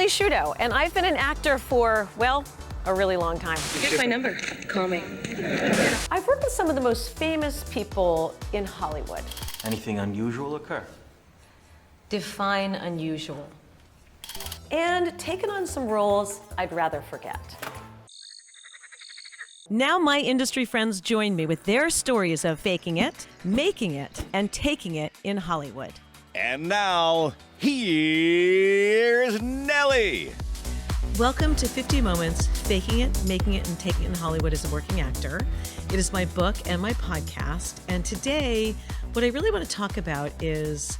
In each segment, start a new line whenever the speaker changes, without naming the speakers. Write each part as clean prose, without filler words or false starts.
Sciutto, and I've been an actor for, well, a really long time.
Here's my number. Call me.
I've worked with some of the most famous people in Hollywood.
Anything unusual occur?
Define unusual. And taken on some roles I'd rather forget. Now my industry friends join me with their stories of faking it, making it, and taking it in Hollywood.
And now, here's Nellie.
Welcome to 50 Moments, Faking It, Making It, and Taking It in Hollywood as a Working Actor. It is my book and my podcast. And today, what I really want to talk about is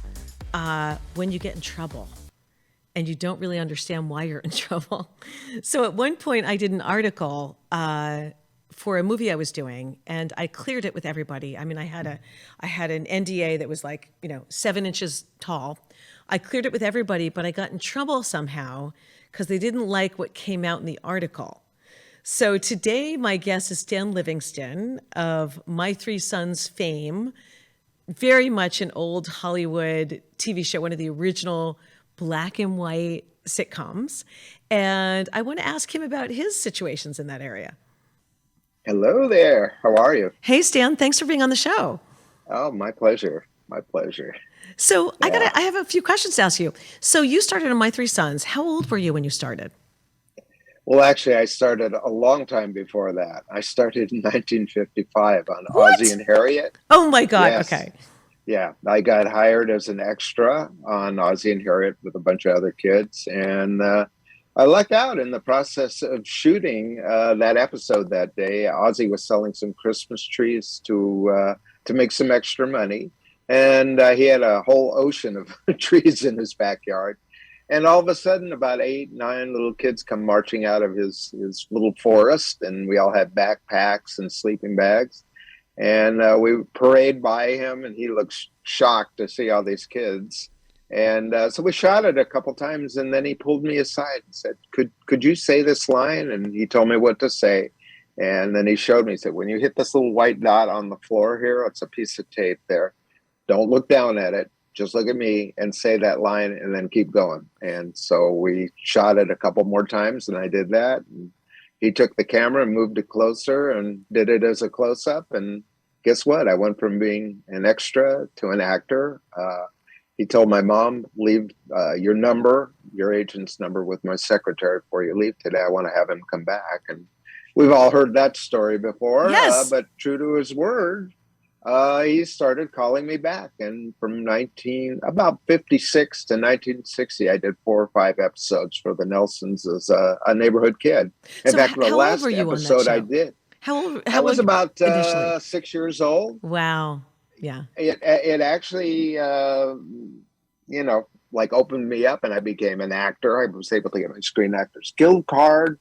when you get in trouble and you don't really understand why you're in trouble. So at one point, I did an article for a movie I was doing, and I cleared it with everybody. I mean, I had an NDA that was like, 7 inches tall. I cleared it with everybody, but I got in trouble somehow because they didn't like what came out in the article. So today, my guest is Stan Livingston of My Three Sons fame, very much an old Hollywood TV show, one of the original black and white sitcoms. And I want to ask him about his situations in that area.
Hello there. How are you?
Hey, Stan. Thanks for being on the show.
Oh, my pleasure. My pleasure.
So I have a few questions to ask you. So you started on My Three Sons. How old were you when you started?
Well, actually, I started a long time before that. I started in 1955 on
What?
Ozzie and Harriet.
Oh, my God.
Yes.
Okay.
Yeah, I got hired as an extra on Ozzie and Harriet with a bunch of other kids. And I lucked out in the process of shooting that episode that day. Ozzie was selling some Christmas trees to make some extra money. And he had a whole ocean of trees in his backyard. And all of a sudden, about 8, 9 little kids come marching out of his little forest. And we all had backpacks and sleeping bags. And we parade by him, and he looks shocked to see all these kids. And so we shot it a couple times, and then he pulled me aside and said, could you say this line? And he told me what to say. And then he showed me, he said, when you hit this little white dot on the floor here, it's a piece of tape there. Don't look down at it. Just look at me and say that line and then keep going. And so we shot it a couple more times, and I did that. And he took the camera and moved it closer and did it as a close-up. And guess what? I went from being an extra to an actor. He told my mom, leave your agent's number with my secretary before you leave today. I want to have him come back. And we've all heard that story before.
Yes.
But true to his word, he started calling me back. And from about 56 to 1960, I did 4 or 5 episodes for the Nelsons as a neighborhood kid. In fact, the last episode I did. I was about 6 years old.
Wow. Yeah.
It actually, opened me up, and I became an actor. I was able to get my Screen Actors Guild card.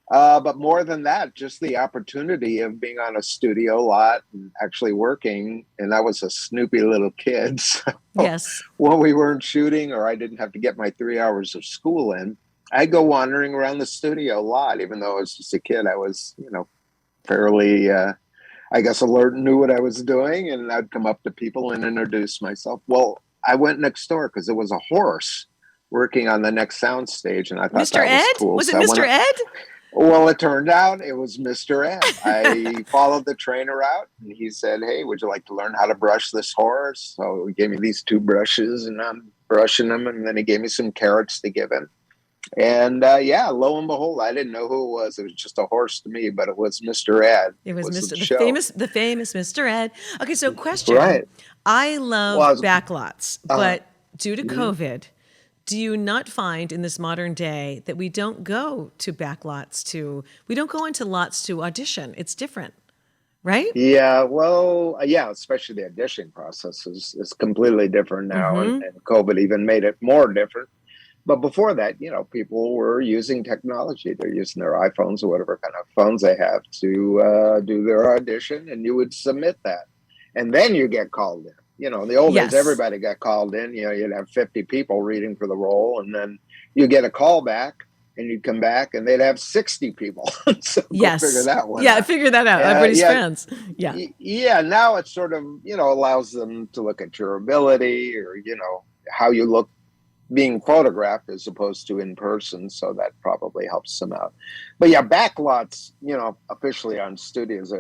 But more than that, just the opportunity of being on a studio lot and actually working. And I was a snoopy little kid. So
Yes.
when we weren't shooting or I didn't have to get my 3 hours of school in, I'd go wandering around the studio lot. Even though I was just a kid, I was, fairly, alert and knew what I was doing. And I'd come up to people and introduce myself. Well, I went next door because there was a horse working on the next sound stage. And I thought
Mr.
that
Ed?
was cool.
Was it
So
Mr. Ed?
Well, it turned out it was Mr. Ed. I followed the trainer out, and he said, hey, would you like to learn how to brush this horse? So he gave me these 2 brushes, and I'm brushing them, and then he gave me some carrots to give him. And lo and behold, I didn't know who it was. It was just a horse to me, but it was Mr. Ed.
It was
the
famous Mr. Ed. Okay, so question.
Right.
I love backlots, but due to COVID, do you not find in this modern day that we don't go to backlots we don't go into lots to audition? It's different, right?
Yeah, well, especially the audition process is completely different now, and COVID even made it more different. But before that, people were using technology. They're using their iPhones or whatever kind of phones they have to do their audition, and you would submit that. And then you get called in. In the old days, everybody got called in. You'd have 50 people reading for the role, and then you get a call back, and you'd come back, and they'd have 60 people. So
yes.
Figure that one
out.
out.
Figure that out. Everybody's friends. Yeah.
Yeah, now it sort of, allows them to look at your ability or, how you look being photographed as opposed to in person, so that probably helps them out. But yeah, backlots, officially on studios,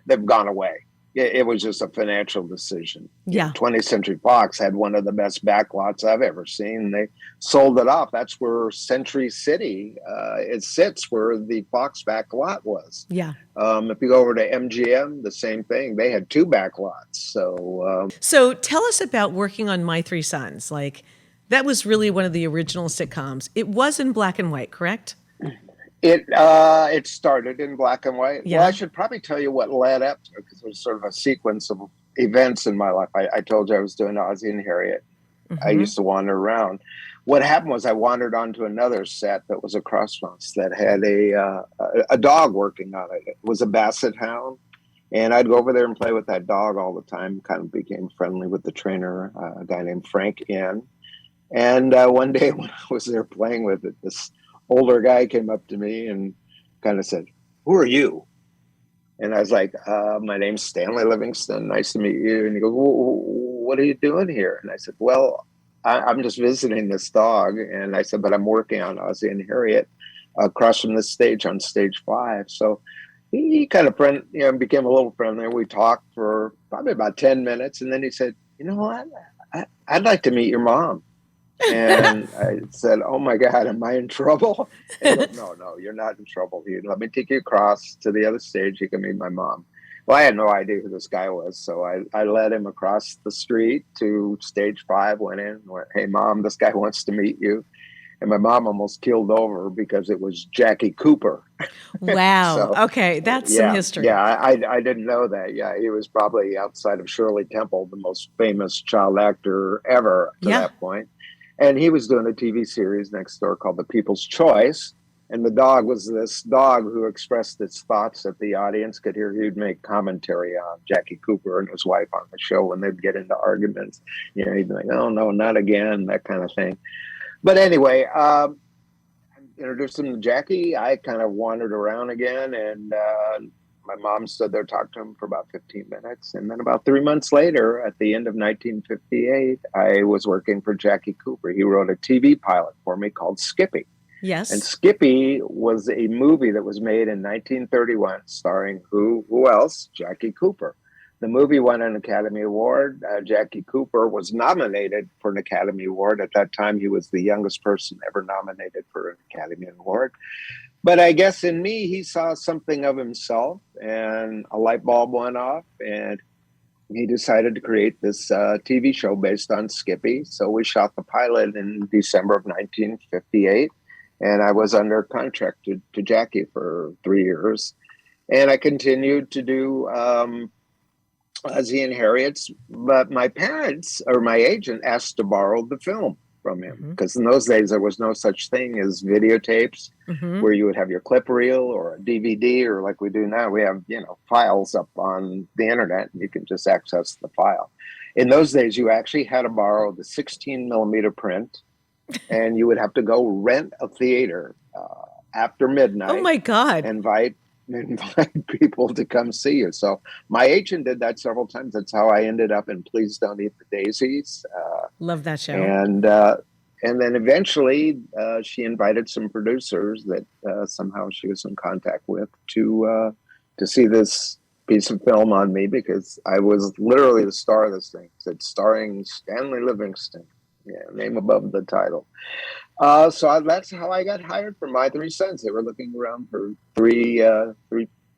they've gone away. It was just a financial decision.
Yeah.
20th Century Fox had one of the best backlots I've ever seen. They sold it off. That's where Century City, it sits where the Fox backlot was.
Yeah.
If you go over to MGM, the same thing. They had two backlots.
So tell us about working on My Three Sons. Like, that was really one of the original sitcoms. It was in black and white, correct?
It started in black and white.
Yeah.
Well, I should probably tell you what led up to it, because it was sort of a sequence of events in my life. I told you I was doing Ozzie and Harriet. I used to wander around. What happened was I wandered onto another set that was across from us that had a dog working on it. It was a Basset Hound. And I'd go over there and play with that dog all the time, kind of became friendly with the trainer, a guy named Frank N. And one day when I was there playing with it, this older guy came up to me and kind of said, "Who are you?" And I was like, "My name's Stanley Livingston. Nice to meet you." And he goes, "What are you doing here?" And I said, "Well, I'm just visiting this dog." And I said, "But I'm working on Ozzie and Harriet across from the stage on stage 5. So he kind of became a little friendly. We talked for probably about 10 minutes. And then he said, "You know what? I'd like to meet your mom." And I said, "Oh my God, am I in trouble?" And he goes, No, you're not in trouble. Let me take you across to the other stage. You can meet my mom. Well, I had no idea who this guy was. So I led him across the street to stage 5, went in, went, "Hey Mom, this guy wants to meet you." And my mom almost keeled over because it was Jackie Cooper.
Wow.
So,
okay. That's some history.
Yeah, I didn't know that. Yeah, he was probably outside of Shirley Temple, the most famous child actor ever to that point. And he was doing a TV series next door called The People's Choice. And the dog was this dog who expressed its thoughts that the audience could hear. He'd make commentary on Jackie Cooper and his wife on the show when they'd get into arguments. He'd be like, "Oh, no, not again," that kind of thing. But anyway, I introduced him to Jackie. I kind of wandered around again, and my mom stood there, talked to him for about 15 minutes. And then about 3 months later, at the end of 1958, I was working for Jackie Cooper. He wrote a TV pilot for me called Skippy.
Yes.
And Skippy was a movie that was made in 1931 starring who else? Jackie Cooper. The movie won an Academy Award. Jackie Cooper was nominated for an Academy Award. At that time, he was the youngest person ever nominated for an Academy Award. But I guess in me, he saw something of himself, and a light bulb went off, and he decided to create this TV show based on Skippy. So we shot the pilot in December of 1958, and I was under contract to Jackie for 3 years. And I continued to do Ozzie and Harriet's, but my parents or my agent asked to borrow the film from him, because in those days there was no such thing as videotapes where you would have your clip reel or a DVD, or like we do now, we have files up on the internet and you can just access the file. In those days, you actually had to borrow the 16 millimeter print, and you would have to go rent a theater after midnight.
Oh my God!
Invite people to come see you. So my agent did that several times. That's how I ended up in Please Don't Eat the Daisies.
Love that show.
And then eventually she invited some producers that somehow she was in contact with to see this piece of film on me, because I was literally the star of this thing. It's starring Stanley Livingston. Yeah, name above the title. So that's how I got hired for My Three Sons. They were looking around for three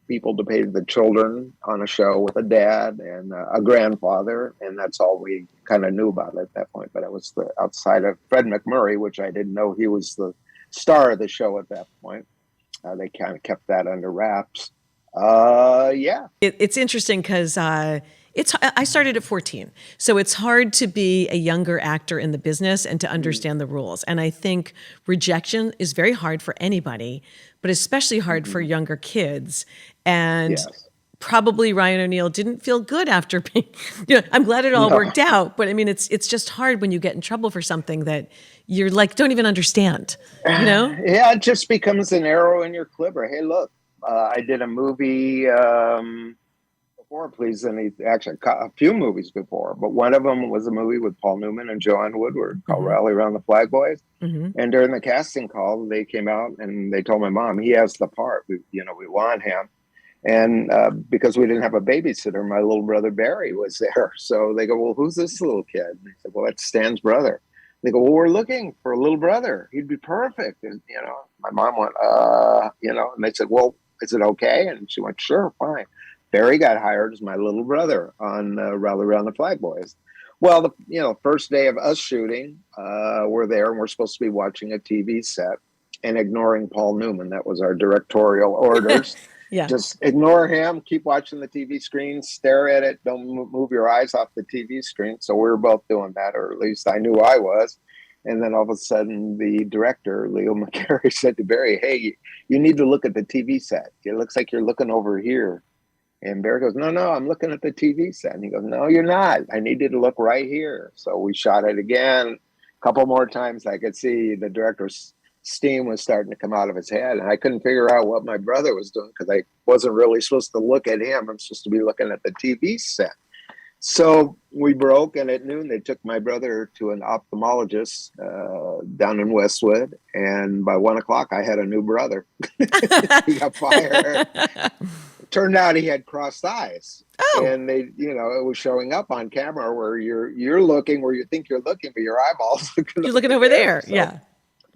people to pay the children on a show with a dad and a grandfather, and that's all we kind of knew about it at that point. But I was outside of Fred McMurray, which I didn't know he was the star of the show at that point. They kind of kept that under wraps. Yeah.
It's interesting because I started at 14. So it's hard to be a younger actor in the business and to understand the rules. And I think rejection is very hard for anybody, but especially hard for younger kids. And probably Ryan O'Neal didn't feel good after being, I'm glad it all worked out. But I mean, it's just hard when you get in trouble for something that you're like, don't even understand,
Yeah, it just becomes an arrow in your quiver. Hey, look, I did a movie before before, please, and he actually a few movies before, but one of them was a movie with Paul Newman and Joanne Woodward called Rally Around the Flag Boys. And during the casting call, they came out and they told my mom, he has the part. We want him. And because we didn't have a babysitter, my little brother Barry was there. So they go, well, who's this little kid? And I said, well, that's Stan's brother. They go, well, we're looking for a little brother. He'd be perfect. And, my mom went, and they said, well, is it okay? And she went, sure, fine. Barry got hired as my little brother on Rally Around the Flag Boys. Well, the first day of us shooting, we're there and we're supposed to be watching a TV set and ignoring Paul Newman. That was our directorial orders.
Yeah.
Just ignore him, keep watching the TV screen, stare at it, don't move your eyes off the TV screen. So we were both doing that, or at least I knew I was. And then all of a sudden, the director, Leo McCarey, said to Barry, hey, you need to look at the TV set. It looks like you're looking over here. And Barry goes, no, I'm looking at the TV set. And he goes, no, you're not. I need you to look right here. So we shot it again. A couple more times, I could see the director's steam was starting to come out of his head. And I couldn't figure out what my brother was doing because I wasn't really supposed to look at him. I'm supposed to be looking at the TV set. So we broke, and at noon, they took my brother to an ophthalmologist down in Westwood. And by 1 o'clock, I had a new brother. He got fired. Turned out he had crossed eyes.
Oh.
And they, it was showing up on camera where you're looking where you think you're looking, but your eyeballs
you're looking over there. So yeah.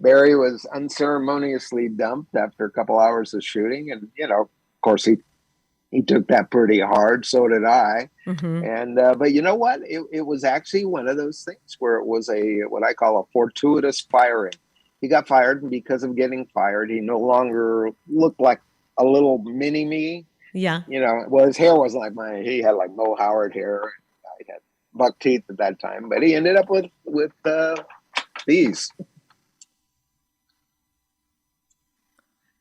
Barry was unceremoniously dumped after a couple hours of shooting. And, of course, he took that pretty hard. So did I. And, but you know what? It was actually one of those things where it was what I call a fortuitous firing. He got fired, and because of getting fired, he no longer looked like a little mini me.
Yeah.
Well, his hair wasn't like mine. He had like Mo Howard hair. He had buck teeth at that time, but he ended up with these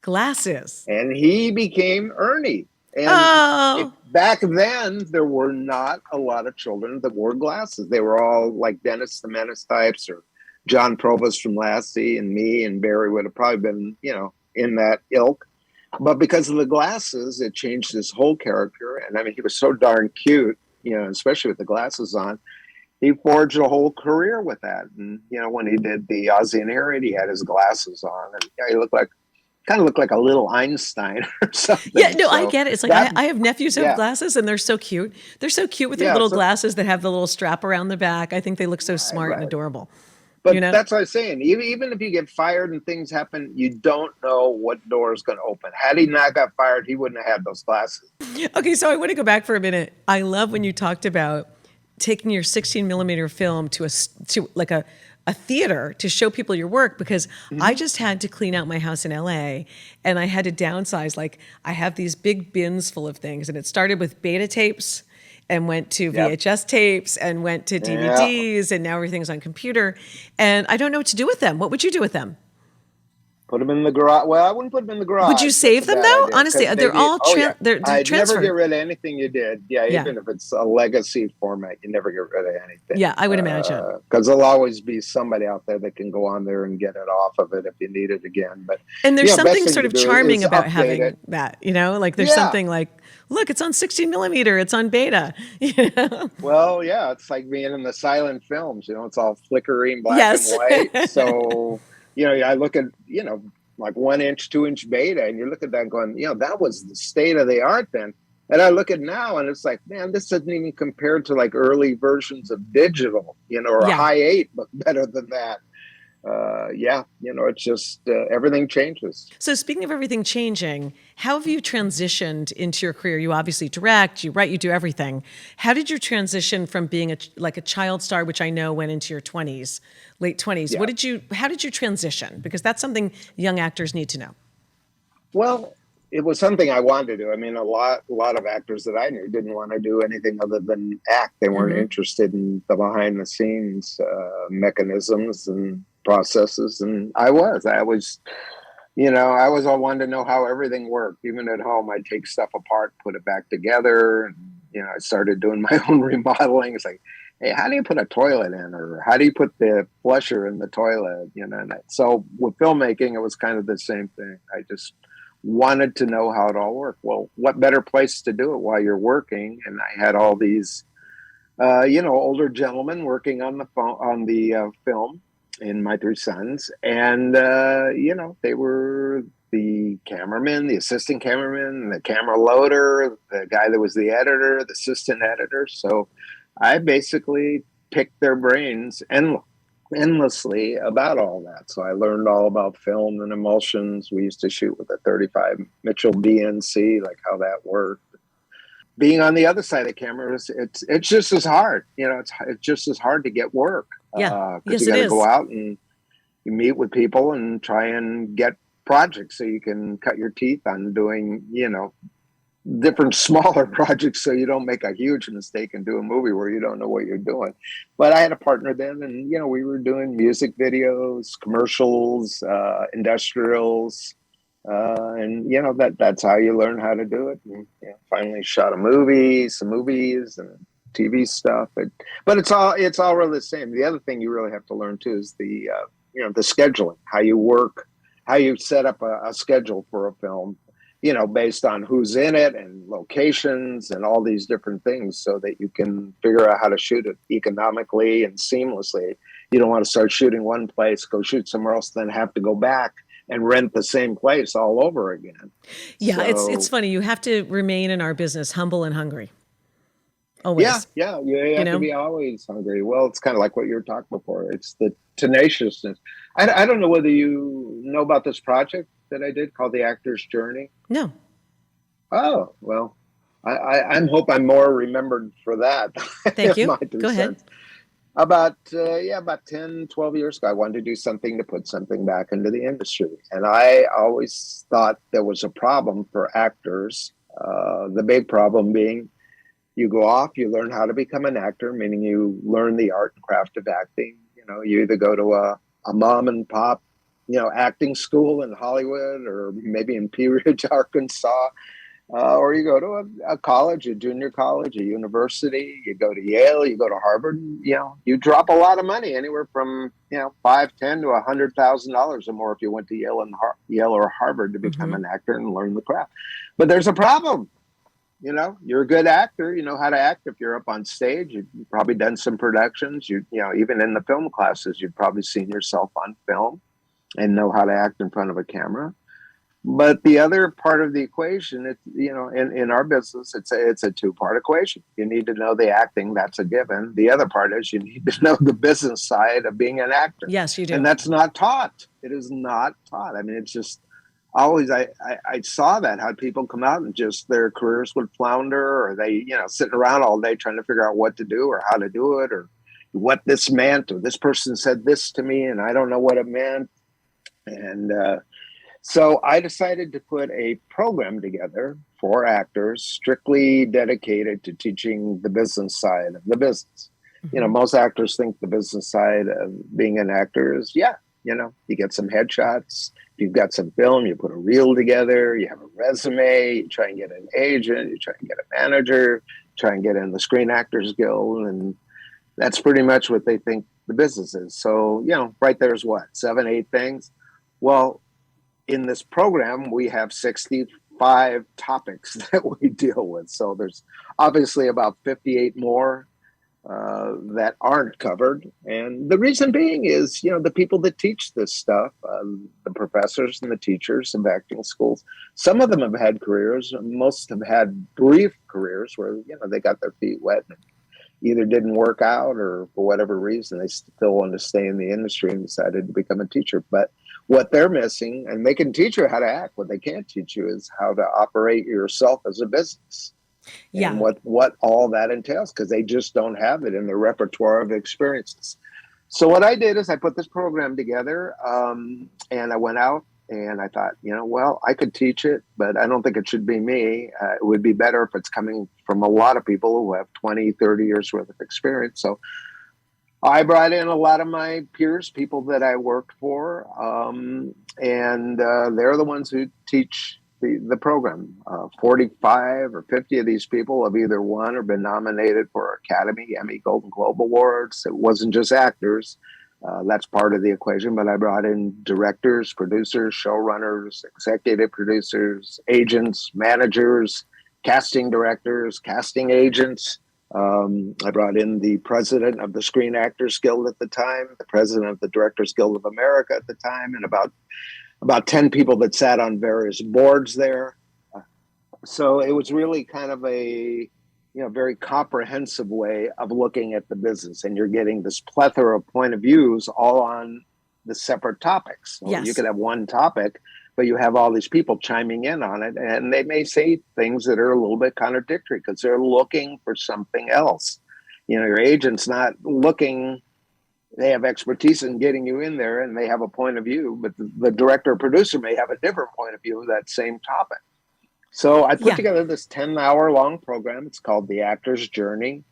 glasses,
and he became Ernie. And back then, there were not a lot of children that wore glasses. They were all like Dennis the Menace types, or John Provost from Lassie, and me and Barry would have probably been, in that ilk. But because of the glasses, it changed his whole character. And I mean, he was so darn cute, especially with the glasses on. He forged a whole career with that. And, when he did the Ozzie and Harriet, he had his glasses on. And he kind of looked like a little Einstein or something.
Yeah, no, I get it. It's like I have nephews who have glasses, and they're so cute. They're so cute with their little glasses that have the little strap around the back. I think they look so smart and adorable.
But that's what I was saying. Even if you get fired and things happen, you don't know what door is going to open. Had he not got fired, he wouldn't have had those glasses.
Okay, so I want to go back for a minute. I love when you talked about taking your 16 millimeter film to a theater to show people your work, because I just had to clean out my house in LA, and I had to downsize. Like, I have these big bins full of things, and it started with beta tapes and went to VHS tapes and went to DVDs, and now everything's on computer. And I don't know what to do with them. What would you do with them?
Put them in the garage. Well, I wouldn't put them in the garage.
Would you save them though?
Idea,
honestly, they're all they're
I'd
transferred.
never get rid of anything you did. Yeah, even if it's a legacy format, you never get rid of anything.
Yeah, I would imagine.
Because there'll always be somebody out there that can go on there and get it off of it if you need it again. But
there's something sort of charming about having that. Like there's something like, look, it's on 16 millimeter, it's on beta.
Well, yeah, it's like being in the silent films. It's all flickering black and white. So I look at like 1 inch, 2 inch beta, and you look at that going, that was the state of the art then. And I look at now, and it's like, man, this doesn't even compare to like early versions of digital, or a high 8, but better than that. It's just everything changes. So
speaking of everything changing, how have you transitioned into your career? You obviously direct, you write, you do everything. How did you transition from being a child star, which I know went into your 20s, late 20s? Yeah. How did you transition? Because that's something young actors need to know.
Well, it was something I wanted to do. I mean, a lot of actors that I knew didn't want to do anything other than act. They weren't interested in the behind the scenes mechanisms and processes. And I was all one to know how everything worked. Even at home, I'd take stuff apart, put it back together. And, I started doing my own remodeling. It's like, hey, how do you put a toilet in? Or how do you put the flusher in the toilet? And so with filmmaking, it was kind of the same thing. I just wanted to know how it all worked. Well, what better place to do it while you're working? And I had all these, older gentlemen working on the phone, on the film, and my three sons. And, they were the cameraman, the assistant cameraman, the camera loader, the guy that was the editor, the assistant editor. So I basically picked their brains endlessly about all that. So I learned all about film and emulsions. We used to shoot with a 35 Mitchell BNC, like how that worked. Being on the other side of the camera, it's just as hard. It's just as hard to get work.
Yeah.
Because
Yes,
you
it
got to
is.
go out and you meet with people and try and get projects so you can cut your teeth on doing, different smaller projects so you don't make a huge mistake and do a movie where you don't know what you're doing. But I had a partner then, and we were doing music videos, commercials, industrials, and that's how you learn how to do it. And finally shot some movies and TV stuff. But it's all really the same. The other thing you really have to learn too is the scheduling, how you work, how you set up a schedule for a film, based on who's in it and locations and all these different things so that you can figure out how to shoot it economically and seamlessly. You don't want to start shooting one place, go shoot somewhere else, then have to go back and rent the same place all over again.
Yeah,
So,
it's funny. You have to remain in our business humble and hungry. Always.
yeah, you have to be always hungry. Well, it's kind of like what you were talking before. It's the tenaciousness. I don't know whether you know about this project that I did called The Actor's Journey.
No.
Oh, well, I hope I'm more remembered for that.
Thank you.
My 2
Go ahead.
cents. About 10, 12 years ago, I wanted to do something to put something back into the industry. And I always thought there was a problem for actors. The big problem being you go off, you learn how to become an actor, meaning you learn the art and craft of acting. You either go to a mom and pop, acting school in Hollywood or maybe in Pea Ridge, Arkansas, or you go to a college, a junior college, a university, you go to Yale, you go to Harvard, you drop a lot of money, anywhere from, $5, $10 to $100,000 or more if you went to Yale or Harvard to become an actor and learn the craft. But there's a problem. You're a good actor. You know how to act. If you're up on stage, you've probably done some productions. Even in the film classes, you've probably seen yourself on film and know how to act in front of a camera. But the other part of the equation, in our business, it's a two-part equation. You need to know the acting. That's a given. The other part is you need to know the business side of being an actor.
Yes, you do.
And that's not taught. It is not taught. I mean, it's just always, I saw that, how people come out and just their careers would flounder, or they, sitting around all day trying to figure out what to do or how to do it or what this meant, or this person said this to me and I don't know what it meant. And so I decided to put a program together for actors strictly dedicated to teaching the business side of the business. Most actors think the business side of being an actor is, you get some headshots, you've got some film, you put a reel together, you have a resume, you try and get an agent, you try and get a manager, try and get in the Screen Actors Guild, and that's pretty much what they think the business is. So, right there's what, 7, 8 things? Well, in this program, we have 65 topics that we deal with. So there's obviously about 58 more that aren't covered. And the reason being is, the people that teach this stuff, the professors and the teachers of acting schools, some of them have had careers, most have had brief careers where, they got their feet wet and either didn't work out or for whatever reason, they still wanted to stay in the industry and decided to become a teacher. But what they're missing, and they can teach you how to act, what they can't teach you is how to operate yourself as a business. Yeah. And what all that entails, because they just don't have it in their repertoire of experiences. So what I did is I put this program together, and I went out and I thought, I could teach it, but I don't think it should be me. It would be better if it's coming from a lot of people who have 20, 30 years worth of experience. So I brought in a lot of my peers, people that I worked for, and they're the ones who teach the program. 45 or 50 of these people have either won or been nominated for Academy, Emmy, Golden Globe Awards. It wasn't just actors. That's part of the equation, but I brought in directors, producers, showrunners, executive producers, agents, managers, casting directors, casting agents. I brought in the president of the Screen Actors Guild at the time, the president of the Directors Guild of America at the time, and about 10 people that sat on various boards there. So it was really kind of a very comprehensive way of looking at the business, and you're getting this plethora of point of views all on the separate topics. So
Yes.
You could have one topic, but you have all these people chiming in on it, and they may say things that are a little bit contradictory because they're looking for something else. Your agent's not looking. They have expertise in getting you in there, and they have a point of view, but the director or producer may have a different point of view of that same topic. So I put together this 10-hour-long program. It's called The Actor's Journey.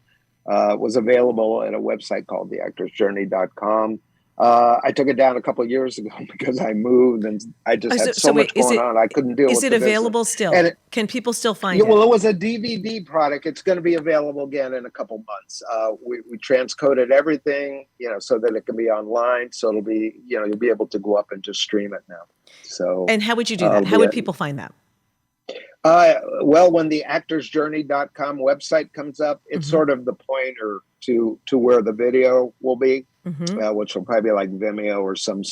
It was available at a website called theactorsjourney.com. I took it down a couple of years ago because I moved and I just had so much going on. I couldn't deal with it.
Is it available still? Can people still find it?
Well, it was a DVD product. It's going to be available again in a couple months. We transcoded everything, so that it can be online. So it'll be, you'll be able to go up and just stream it now. So.
And how would you do that? How would people find that?
Well, when the actorsjourney.com website comes up, it's sort of the pointer to where the video will be, which will probably be like Vimeo or some,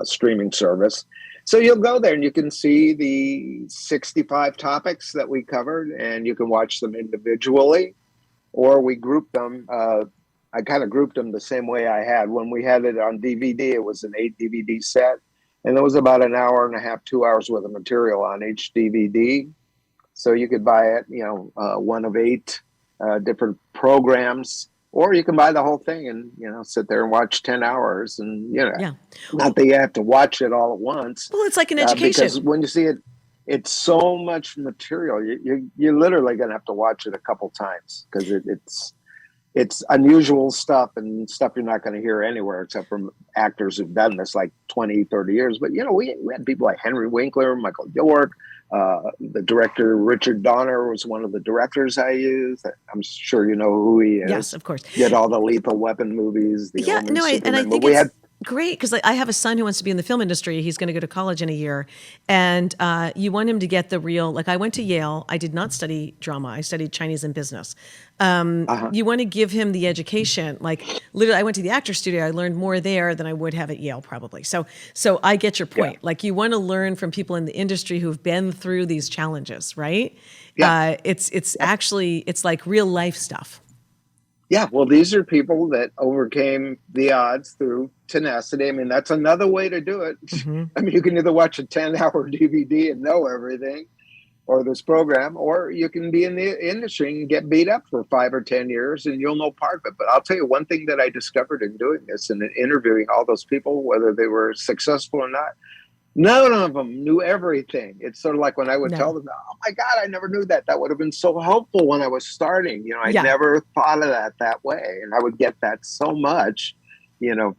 streaming service. So you'll go there and you can see the 65 topics that we covered, and you can watch them individually, or we group them. I kind of grouped them the same way I had. When we had it on DVD, it was an 8 DVD set. And there was about an hour and a half, 2 hours worth of material on each DVD. So you could buy it, one of 8 different programs, or you can buy the whole thing and, sit there and watch 10 hours. And, not that you have to watch it all at once.
Well, it's like an education.
Because when you see it, it's so much material. You're literally going to have to watch it a couple times because it's unusual stuff and stuff you're not going to hear anywhere except from actors who've done this like 20, 30 years. But, we had people like Henry Winkler, Michael York, the director Richard Donner was one of the directors I used. I'm sure you know who he is.
Yes, of course.
He had all the Lethal Weapon movies.
I think it's great because I have a son who wants to be in the film industry. He's going to go to college in a year, and you want him to get the real. Like I went to Yale. I did not study drama. I studied Chinese and business. You want to give him the education. Like literally, I went to the actor studio. I learned more there than I would have at Yale probably. So I get your point. Yeah. Like you want to learn from people in the industry who've been through these challenges, right? Yeah. It's actually like real life stuff.
Yeah, well, these are people that overcame the odds through tenacity. I mean, that's another way to do it. I mean, you can either watch a 10-hour DVD and know everything, or this program, or you can be in the industry and get beat up for 5 or 10 years and you'll know part of it. But I'll tell you one thing that I discovered in doing this and in interviewing all those people, whether they were successful or not, none of them knew everything. It's sort of like when I would tell them, oh my God, I never knew that. That would have been so helpful when I was starting. I never thought of that way. And I would get that so much,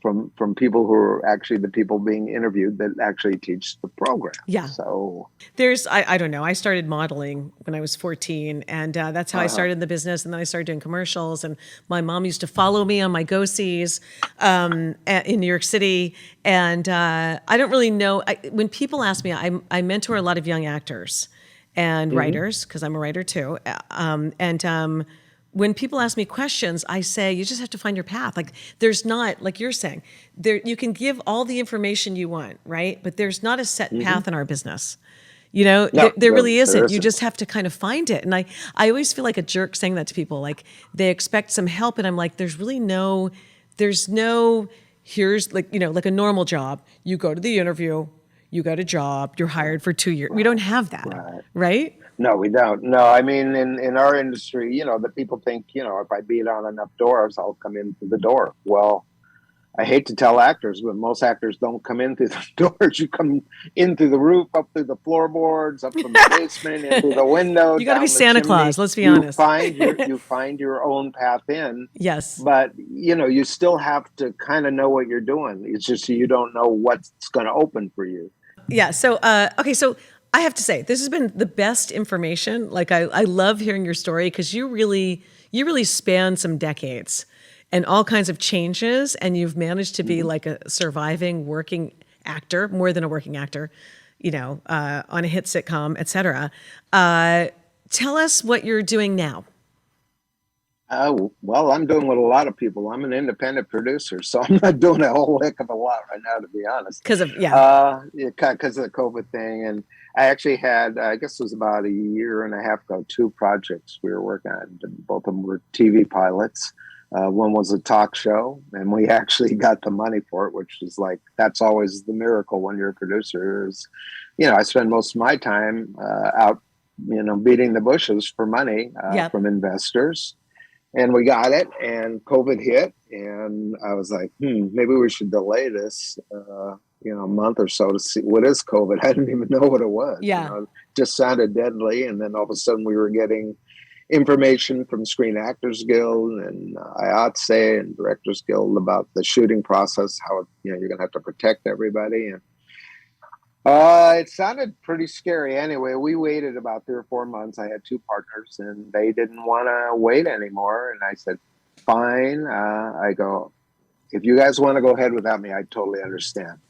from people who are actually the people being interviewed that actually teach the program. Yeah. So
there's, I don't know. I started modeling when I was 14 and that's how I started in the business. And then I started doing commercials and my mom used to follow me on my go-sees in New York City. And I don't really know. When people ask me, I mentor a lot of young actors and writers, because I'm a writer too. When people ask me questions, I say, you just have to find your path. Like there's not, like you're saying, you can give all the information you want, right? But there's not a set path in our business. There really isn't. You just have to kind of find it. And I always feel like a jerk saying that to people. Like they expect some help. And I'm like, here's like, like a normal job. You go to the interview, you got a job, you're hired for 2 years. We don't have that, right?
No, we don't. No, I mean, in our industry, the people think, if I beat on enough doors, I'll come in through the door. Well, I hate to tell actors, but most actors don't come in through the doors. You come in through the roof, up through the floorboards, up from the basement, in through the window.
You got to be Santa Claus. Let's be honest.
You find your own path in.
Yes.
But, you still have to kind of know what you're doing. It's just you don't know what's going to open for you.
Yeah. So, okay. So I have to say, this has been the best information. Like I love hearing your story because you really span some decades. and all kinds of changes, and you've managed to be like a surviving working actor, more than a working actor, on a hit sitcom, et cetera. Tell us what you're doing now.
Well, I'm doing what a lot of people. I'm an independent producer, so I'm not doing a whole heck of a lot right now, to be honest.
Because of
of the COVID thing. And I actually had, I guess it was about a year and a half ago, 2 projects we were working on. Both of them were TV pilots. One was a talk show, and we actually got the money for it, which is like, that's always the miracle when you're a producer. Is, I spend most of my time out, beating the bushes for money from investors. And we got it, and COVID hit, and I was like, maybe we should delay this, a month or so to see what is COVID. I didn't even know what it was.
Yeah.
It just sounded deadly. And then all of a sudden we were getting information from Screen Actors Guild and IATSE and Directors Guild about the shooting process, how, you're going to have to protect everybody. And it sounded pretty scary. Anyway, we waited about 3 or 4 months. I had 2 partners, and they didn't want to wait anymore. And I said, fine. I go, if you guys want to go ahead without me, I totally understand.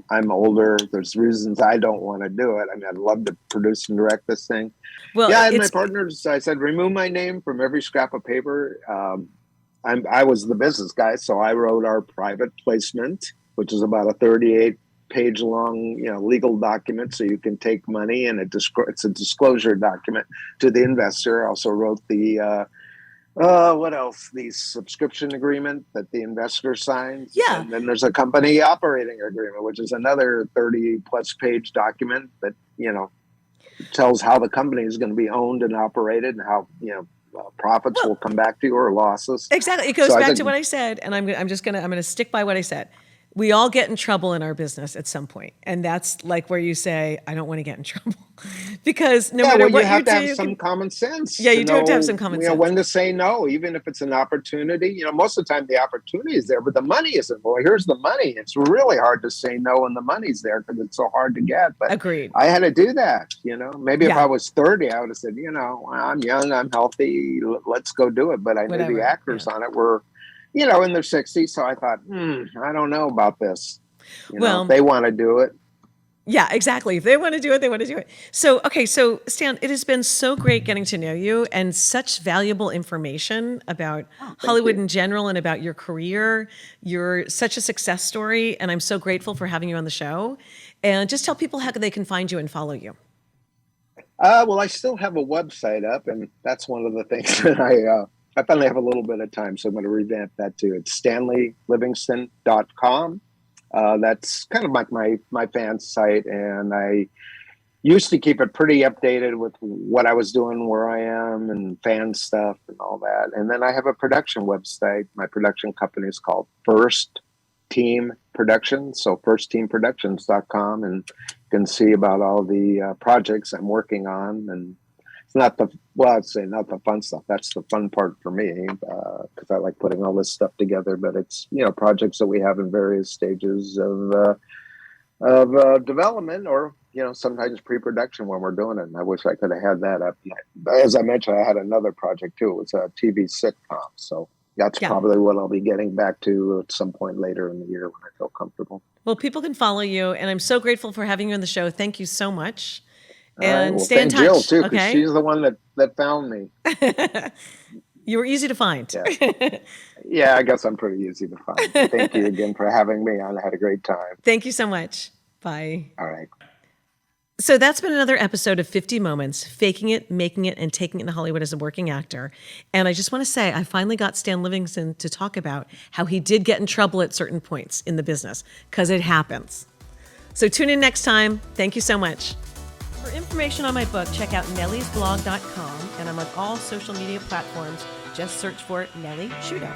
I'm older. There's reasons I don't want to do it. I mean, I'd love to produce and direct this thing. Well, I had my partners. I said, remove my name from every scrap of paper. I was the business guy, so I wrote our private placement, which is about a 38-page long, legal document, so you can take money, and it's a disclosure document to the investor. I also wrote the what else? The subscription agreement that the investor signs.
Yeah.
And then there's a company operating agreement, which is another 30-plus page document that tells how the company is going to be owned and operated, and how profits will come back to you, or losses.
Exactly. It goes back to what I said, and I'm going to stick by what I said. We all get in trouble in our business at some point, and that's like where you say, I don't want to get in trouble, because no matter what
you have
you
to
do,
have some common sense.
Yeah, you do have to have some common sense.
When to say no, even if it's an opportunity. Most of the time the opportunity is there, but the money isn't. Well, here's the money. It's really hard to say no when the money's there, because it's so hard to get. But
agreed.
I had to do that. Maybe if I was 30, I would have said, I'm young, I'm healthy, let's go do it. But I knew the actors on it were, in their 60s. So I thought, I don't know about this. If they want to do it.
Yeah, exactly. If they want to do it, they want to do it. So, okay. So Stan, it has been so great getting to know you, and such valuable information about Hollywood in general, and about your career. You're such a success story, and I'm so grateful for having you on the show. And just tell people how they can find you and follow you.
Well, I still have a website up, and that's one of the things that I finally have a little bit of time, so I'm going to revamp that too. It's StanleyLivingston.com. That's kind of like my fan site, and I used to keep it pretty updated with what I was doing, where I am, and fan stuff and all that. And then I have a production website. My production company is called First Team Productions, so firstteamproductions.com, and you can see about all the projects I'm working on. And it's not I'd say not the fun stuff. That's the fun part for me, because I like putting all this stuff together. But it's, projects that we have in various stages of development, or, sometimes pre-production when we're doing it. And I wish I could have had that up. As I mentioned, I had another project too. It was a TV sitcom. So that's probably what I'll be getting back to at some point later in the year when I feel comfortable.
Well, people can follow you, and I'm so grateful for having you on the show. Thank you so much. And
well,
stay in touch.
Jill too, because
okay?
She's the one that found me.
You were easy to find.
Yeah, I guess I'm pretty easy to find. Thank you again for having me on. I had a great time.
Thank you so much. Bye.
All right.
So that's been another episode of 50 Moments, faking it, making it, and taking it to Hollywood as a working actor. And I just want to say, I finally got Stan Livingston to talk about how he did get in trouble at certain points in the business, because it happens. So tune in next time. Thank you so much. For information on my book, check out nelliesblog.com, and I'm on all social media platforms. Just search for Nellie Sciutto.